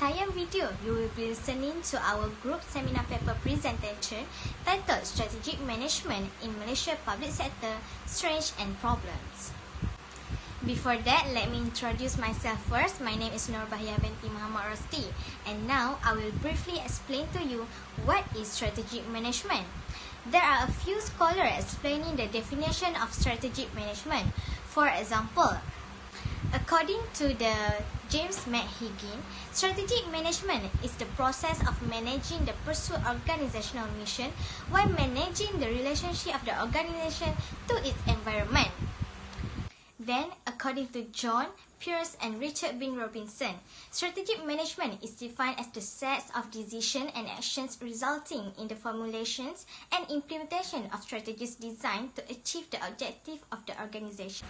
entire video, you will be listening to our group seminar paper presentation titled Strategic Management in Malaysia Public Sector, Strengths and Problems. Before that, let me introduce myself first. My name is BAHIAH BINTI MOHAMMAD, and now I will briefly explain to you what is strategic management. There are a few scholars explaining the definition of strategic management. For example, according to the James McHiggin, strategic management is the process of managing the pursuit organizational mission while managing the relationship of the organization to its environment. Then, according to John Pierce and Richard Bin Robinson, strategic management is defined as the set of decisions and actions resulting in the formulations and implementation of strategies designed to achieve the objective of the organization.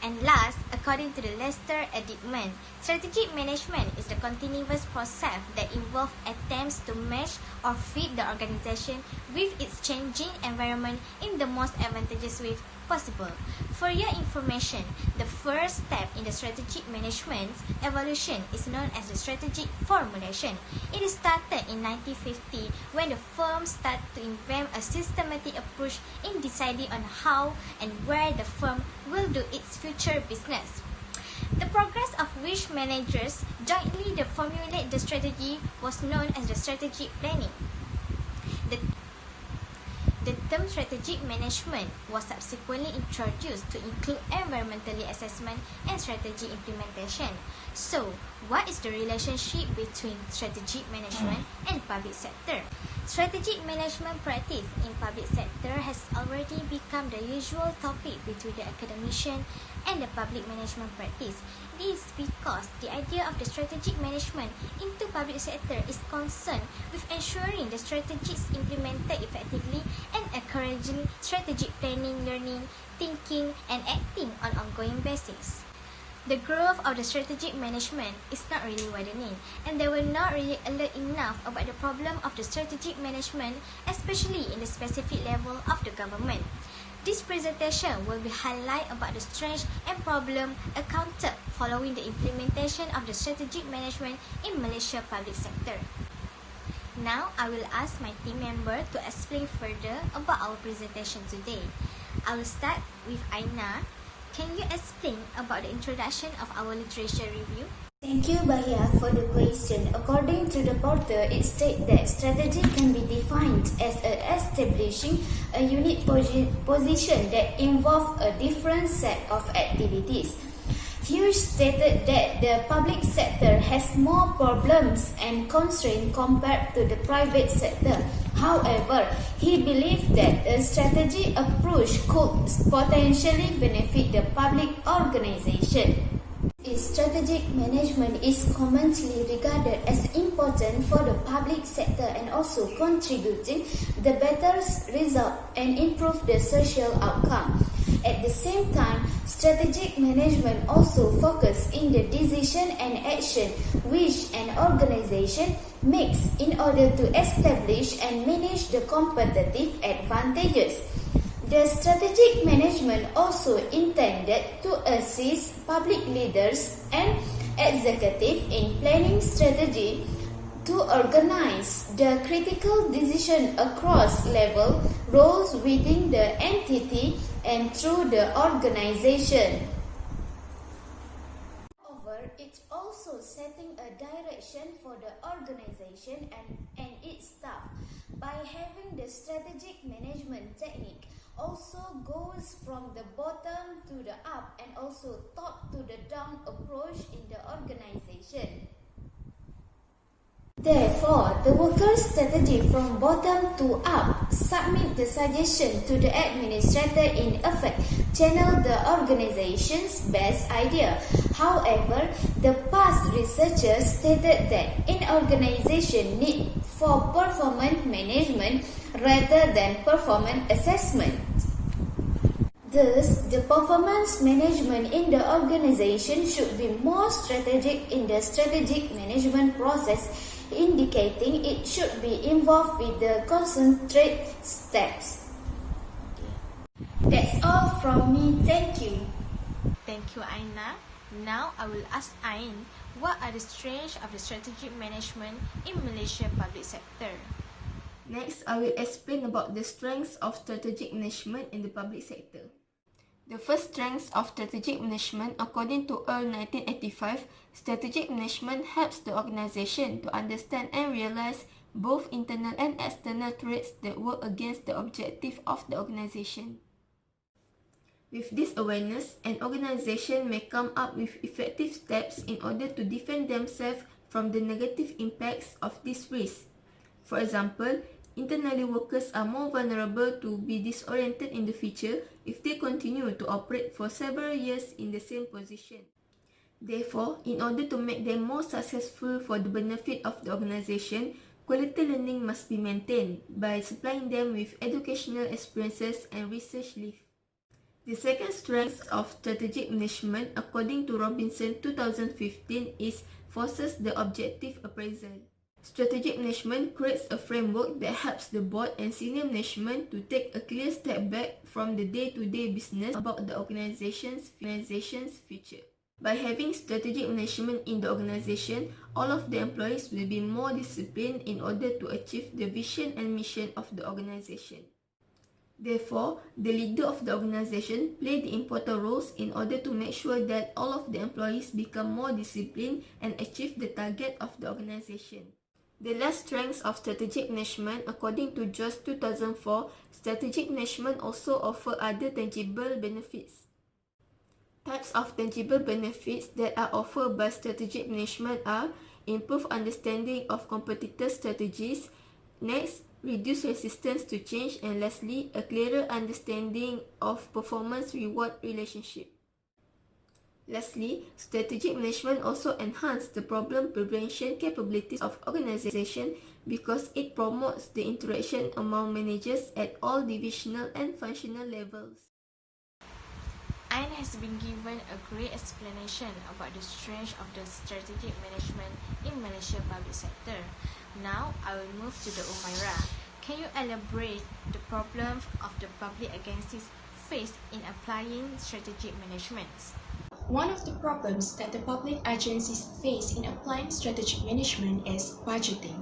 And last, according to the Lester Eddington, strategic management is the continuous process that involves attempts to match or fit the organization with its changing environment in the most advantageous way possible. For your information, the first step in the strategic management evolution is known as the strategic formulation. It started in 1950 when the firm started to invent a systematic approach in deciding on how and where the firm will do its future business. The progress of which managers jointly formulate the strategy was known as the strategic planning. The term strategic management was subsequently introduced to include environmental assessment and strategy implementation. So, what is the relationship between strategic management and public sector? Strategic management practice in public sector has already become the usual topic between the academician and the public management practice. This is because the idea of the strategic management into public sector is concerned with ensuring the strategies implemented effectively and encouraging strategic planning, learning, thinking, and acting on ongoing basis. The growth of the strategic management is not really widening, and they were not really alert enough about the problem of the strategic management, especially in the specific level of the government. This presentation will be highlight about the strengths and problem encountered following the implementation of the strategic management in Malaysia public sector. Now, I will ask my team member to explain further about our presentation today. I will start with AINA. Can you explain about the introduction of our literature review? Thank you, Bahiah, for the question. According to the portal, it states that strategy can be defined as establishing a unique position that involves a different set of activities. Hughes stated that the public sector has more problems and constraints compared to the private sector. However, he believed that a strategy approach could potentially benefit the public organization. Strategic management is commonly regarded as important for the public sector and also contributing the better result and improve the social outcome. At the same time, strategic management also focuses in the decision and action which an organization makes in order to establish and manage the competitive advantages. The strategic management also intended to assist public leaders and executives in planning strategy to organize the critical decision across level roles within the entity and through the organization. Moreover, it's also setting a direction for the organization and its staff. By having the strategic management technique also goes from the bottom to the up and also top to the down approach in the organization. Therefore, the workers' strategy from bottom to up submit the suggestion to the administrator in effect, channel the organization's best idea. However, the past researchers stated that an organization need for performance management rather than performance assessment. Thus, the performance management in the organization should be more strategic in the strategic management process, indicating it should be involved with the concentrate steps. That's all from me. Thank you. Thank you, Aina. Now I will ask Ain, What are the strengths of the strategic management in Malaysia public sector? Next, I will explain about the strengths of strategic management in the public sector. The first strength of strategic management, according to Earl 1985, strategic management helps the organization to understand and realize both internal and external threats that work against the objective of the organization. With this awareness, an organization may come up with effective steps in order to defend themselves from the negative impacts of this risk. For example, internally workers are more vulnerable to be disoriented in the future if they continue to operate for several years in the same position. Therefore, in order to make them more successful for the benefit of the organization, quality learning must be maintained by supplying them with educational experiences and research leave. The second strength of strategic management, according to Robinson 2015, is forces the objective appraisal. Strategic management creates a framework that helps the board and senior management to take a clear step back from the day-to-day business about the organization's future. By having strategic management in the organization, all of the employees will be more disciplined in order to achieve the vision and mission of the organization. Therefore, the leader of the organization plays the important roles in order to make sure that all of the employees become more disciplined and achieve the target of the organization. The last strengths of strategic management, according to JOS 2004, strategic management also offers other tangible benefits. Types of tangible benefits that are offered by strategic management are improved understanding of competitor strategies, next, reduce resistance to change, and lastly, a clearer understanding of performance-reward relationship. Lastly, strategic management also enhances the problem prevention capabilities of organization because it promotes the interaction among managers at all divisional and functional levels. AINA has been given a great explanation about the strength of the strategic management in Malaysia public sector. Now, I will move to the UMYERA. Can you elaborate the problems of the public agencies faced in applying strategic management? One of the problems that the public agencies face in applying strategic management is budgeting.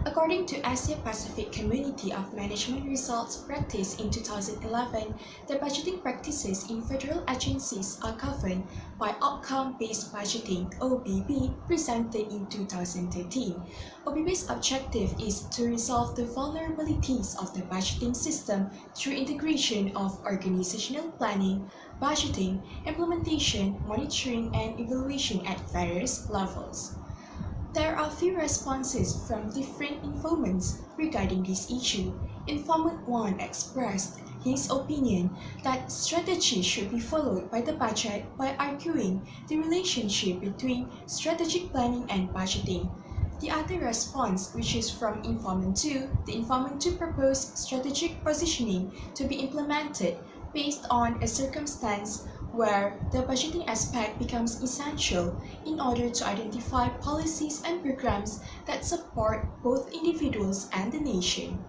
According to Asia Pacific Community of Management Results practice in 2011, the budgeting practices in federal agencies are governed by Outcome-Based Budgeting (OBB) presented in 2013. OBB's objective is to resolve the vulnerabilities of the budgeting system through integration of organizational planning, budgeting, implementation, monitoring, and evaluation at various levels. There are few responses from different informants regarding this issue. Informant 1 expressed his opinion that strategy should be followed by the budget by arguing the relationship between strategic planning and budgeting. The other response, which is from Informant 2, the Informant 2 proposed strategic positioning to be implemented based on a circumstance where the budgeting aspect becomes essential in order to identify policies and programs that support both individuals and the nation.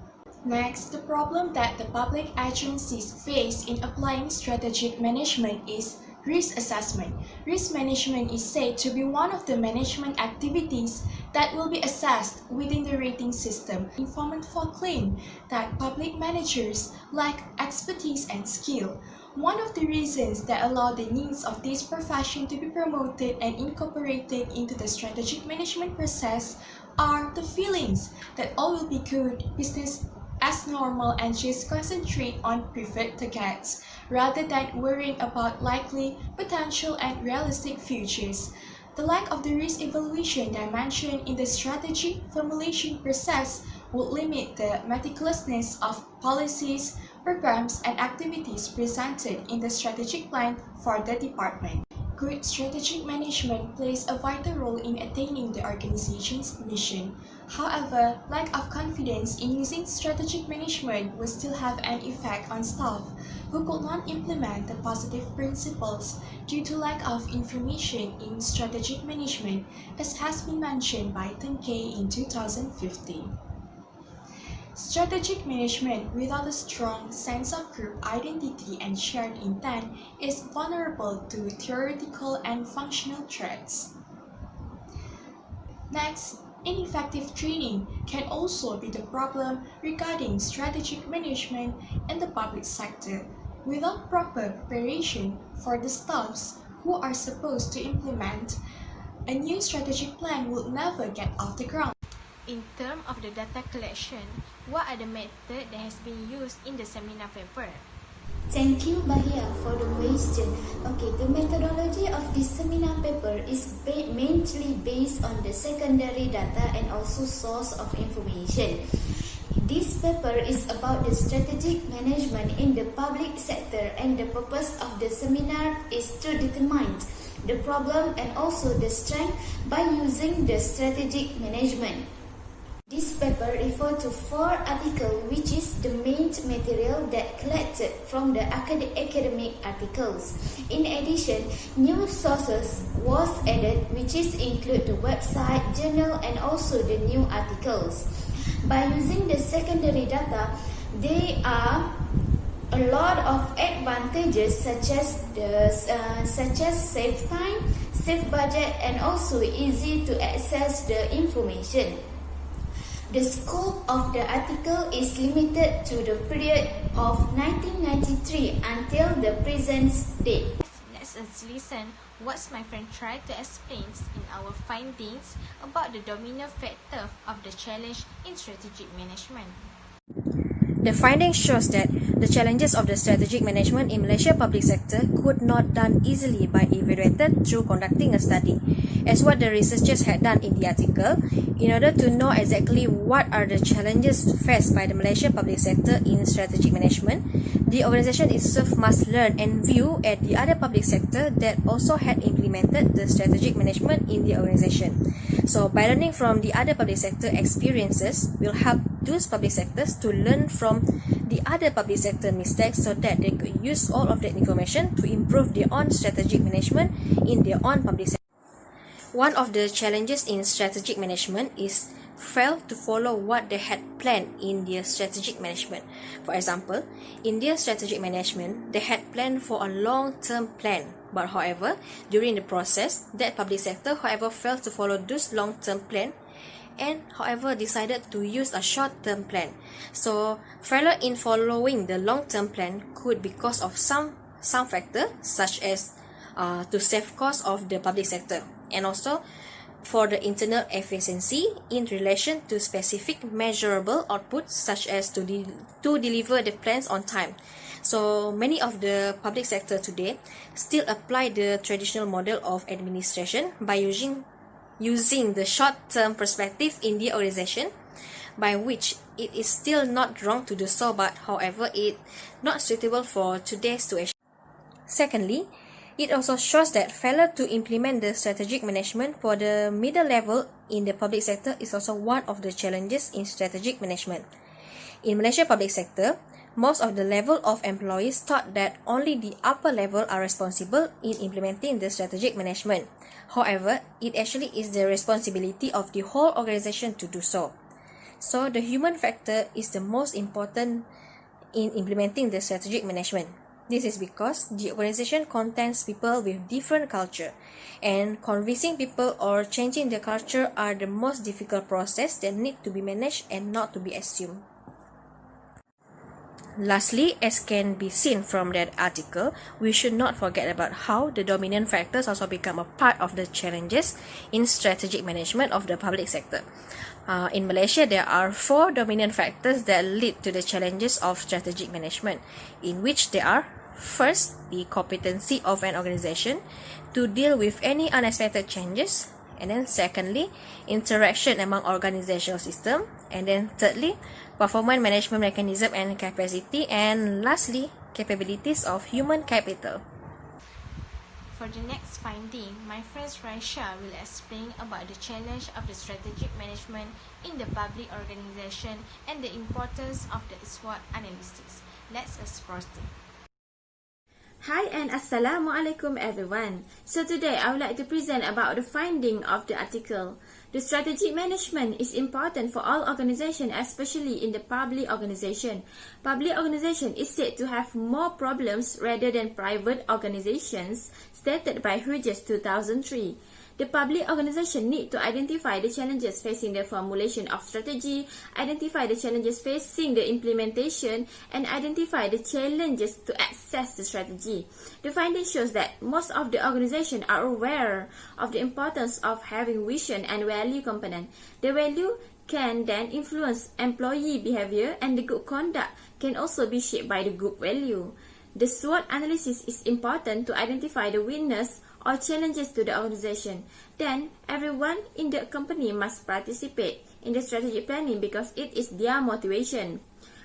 Next, the problem that the public agencies face in applying strategic management is risk assessment. Risk management is said to be one of the management activities that will be assessed within the rating system. Informant 4 claimed that public managers lack expertise and skill. One of the reasons that allow the needs of this profession to be promoted and incorporated into the strategic management process are the feelings that all will be good, business as normal, and just concentrate on preferred targets rather than worrying about likely, potential, and realistic futures. The lack of the risk evaluation dimension in the strategy formulation process would limit the meticulousness of policies, programs, and activities presented in the strategic plan for the department. Good strategic management plays a vital role in attaining the organization's mission. However, lack of confidence in using strategic management will still have an effect on staff who could not implement the positive principles due to lack of information in strategic management, as has been mentioned by Tenkei in 2015. Strategic management without a strong sense of group identity and shared intent is vulnerable to theoretical and functional threats. Next, ineffective training can also be the problem regarding strategic management in the public sector. Without proper preparation for the staffs who are supposed to implement, a new strategic plan will never get off the ground. In terms of the data collection, what are the methods that has been used in the seminar paper? Thank you, BAHIAH, for the question. Okay, the methodology of this seminar paper is mainly based on the secondary data and also source of information. This paper is about the strategic management in the public sector, and the purpose of the seminar is to determine the problem and also the strength by using the strategic management. This paper refers to 4 articles, which is the main material that collected from the academic articles. In addition, new sources was added, which is include the website, journal, and also the new articles. By using the secondary data, there are a lot of advantages such as save time, save budget, and also easy to access the information. The scope of the article is limited to the period of 1993 until the present date. Let's listen what my friend tried to explain in our findings about the dominant factor of the challenge in strategic management. The finding shows that the challenges of the strategic management in Malaysia public sector could not done easily by evaluated through conducting a study, as what the researchers had done in the article. In order to know exactly what are the challenges faced by the Malaysia public sector in strategic management, the organisation itself must learn and view at the other public sector that also had implemented the strategic management in the organisation. So by learning from the other public sector experiences will help those public sectors to learn from the other public sector mistakes so that they could use all of that information to improve their own strategic management in their own public sector. One of the challenges in strategic management is fail to follow what they had planned in their strategic management. For example, in their strategic management, they had planned for a long-term plan. But however, during the process, that public sector, however, failed to follow those long-term plan and however decided to use a short-term plan. So failure in following the long-term plan could be because of some factor such as to save cost of the public sector, and also for the internal efficiency in relation to specific measurable outputs such as to deliver the plans on time. So many of the public sector today still apply the traditional model of administration by using the short-term perspective in the organization, by which it is still not wrong to do so, but however it not suitable for today's situation. Secondly, it also shows that failure to implement the strategic management for the middle level in the public sector is also one of the challenges in strategic management. In Malaysia public sector, most of the level of employees thought that only the upper level are responsible in implementing the strategic management. However, it actually is the responsibility of the whole organization to do so. So the human factor is the most important in implementing the strategic management. This is because the organization contains people with different culture, and convincing people or changing their culture are the most difficult process that need to be managed and not to be assumed. Lastly, as can be seen from that article, we should not forget about how the dominant factors also become a part of the challenges in strategic management of the public sector. In Malaysia, there are 4 dominant factors that lead to the challenges of strategic management, in which there are: first, the competency of an organization to deal with any unexpected changes, and then secondly, interaction among organizational system, and then thirdly, performance management mechanism and capacity, and lastly, capabilities of human capital. For the next finding, my friend Raisha will explain about the challenge of the strategic management in the public organization and the importance of the SWOT analysis. Let's explore it. Hi and Assalamualaikum everyone. So today I would like to present about the finding of the article. The strategic management is important for all organizations, especially in the public organization. Public organization is said to have more problems rather than private organizations, stated by Hughes 2003. The public organization need to identify the challenges facing the formulation of strategy, identify the challenges facing the implementation, and identify the challenges to access the strategy. The finding shows that most of the organization are aware of the importance of having vision and value component. The value can then influence employee behavior, and the good conduct can also be shaped by the group value. The SWOT analysis is important to identify the weakness or challenges to the organization. Then, everyone in the company must participate in the strategic planning because it is their motivation.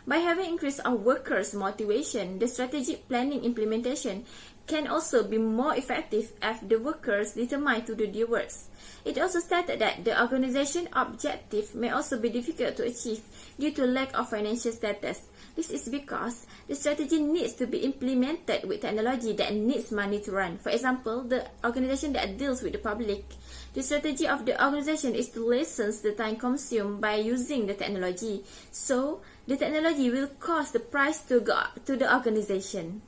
By having increase of workers' motivation, the strategic planning implementation can also be more effective if the workers determined to do their works. It also stated that the organization objective may also be difficult to achieve due to lack of financial status. This is because the strategy needs to be implemented with technology that needs money to run. For example, the organization that deals with the public. The strategy of the organization is to lessen the time consumed by using the technology. So, the technology will cost the price to the organization.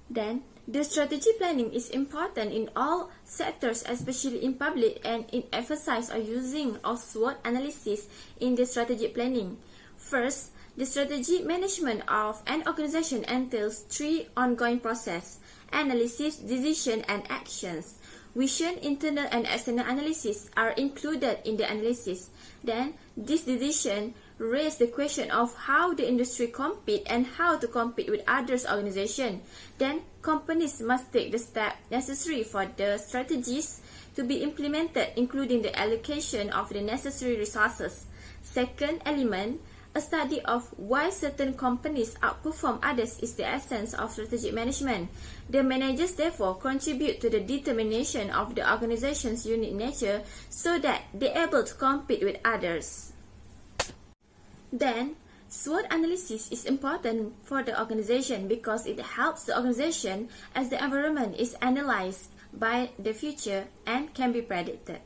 Then, the strategy planning is important in all sectors, especially in public, and it emphasizes on using of SWOT analysis in the strategic planning. First, the strategic management of an organization entails three ongoing processes: analysis, decision, and actions. Vision, internal and external analysis are included in the analysis. Then, this decision raises the question of how the industry compete and how to compete with others organizations. Then, companies must take the steps necessary for the strategies to be implemented, including the allocation of the necessary resources. Second element, a study of why certain companies outperform others is the essence of strategic management. The managers therefore contribute to the determination of the organization's unique nature so that they are able to compete with others. Then, SWOT analysis is important for the organization because it helps the organization as the environment is analyzed by the future and can be predicted.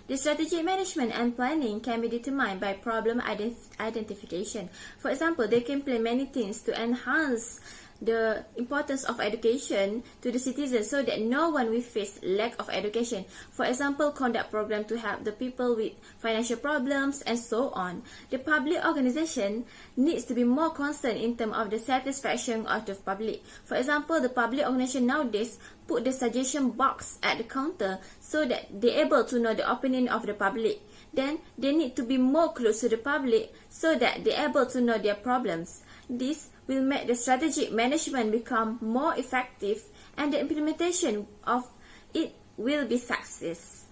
The strategic management and planning can be determined by problem identification. For example, they can plan many things to enhance the importance of education to the citizens so that no one will face lack of education. For example, conduct program to help the people with financial problems and so on. The public organization needs to be more concerned in terms of the satisfaction of the public. For example, the public organization nowadays put the suggestion box at the counter so that they're able to know the opinion of the public. Then they need to be more close to the public so that they're able to know their problems. This will make the strategic management become more effective and the implementation of it will be success.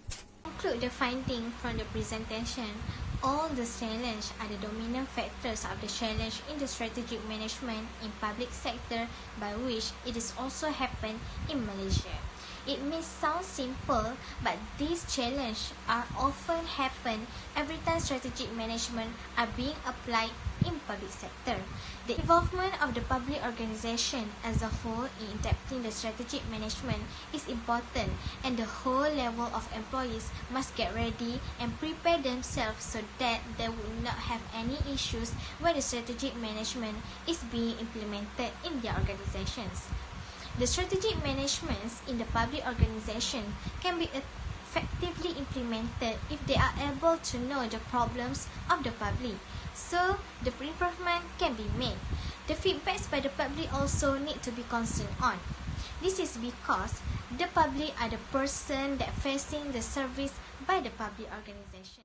To conclude the finding from the presentation, all the challenges are the dominant factors of the challenge in the strategic management in public sector by which it is also happened in Malaysia. It may sound simple, but these challenges are often happen every time strategic management are being applied in public sector. The involvement of the public organization as a whole in adapting the strategic management is important, and the whole level of employees must get ready and prepare themselves so that they will not have any issues when the strategic management is being implemented in their organizations. The strategic management in the public organization can be effectively implemented if they are able to know the problems of the public, so the improvement can be made. The feedbacks by the public also need to be concerned on. This is because the public are the person that facing the service by the public organization.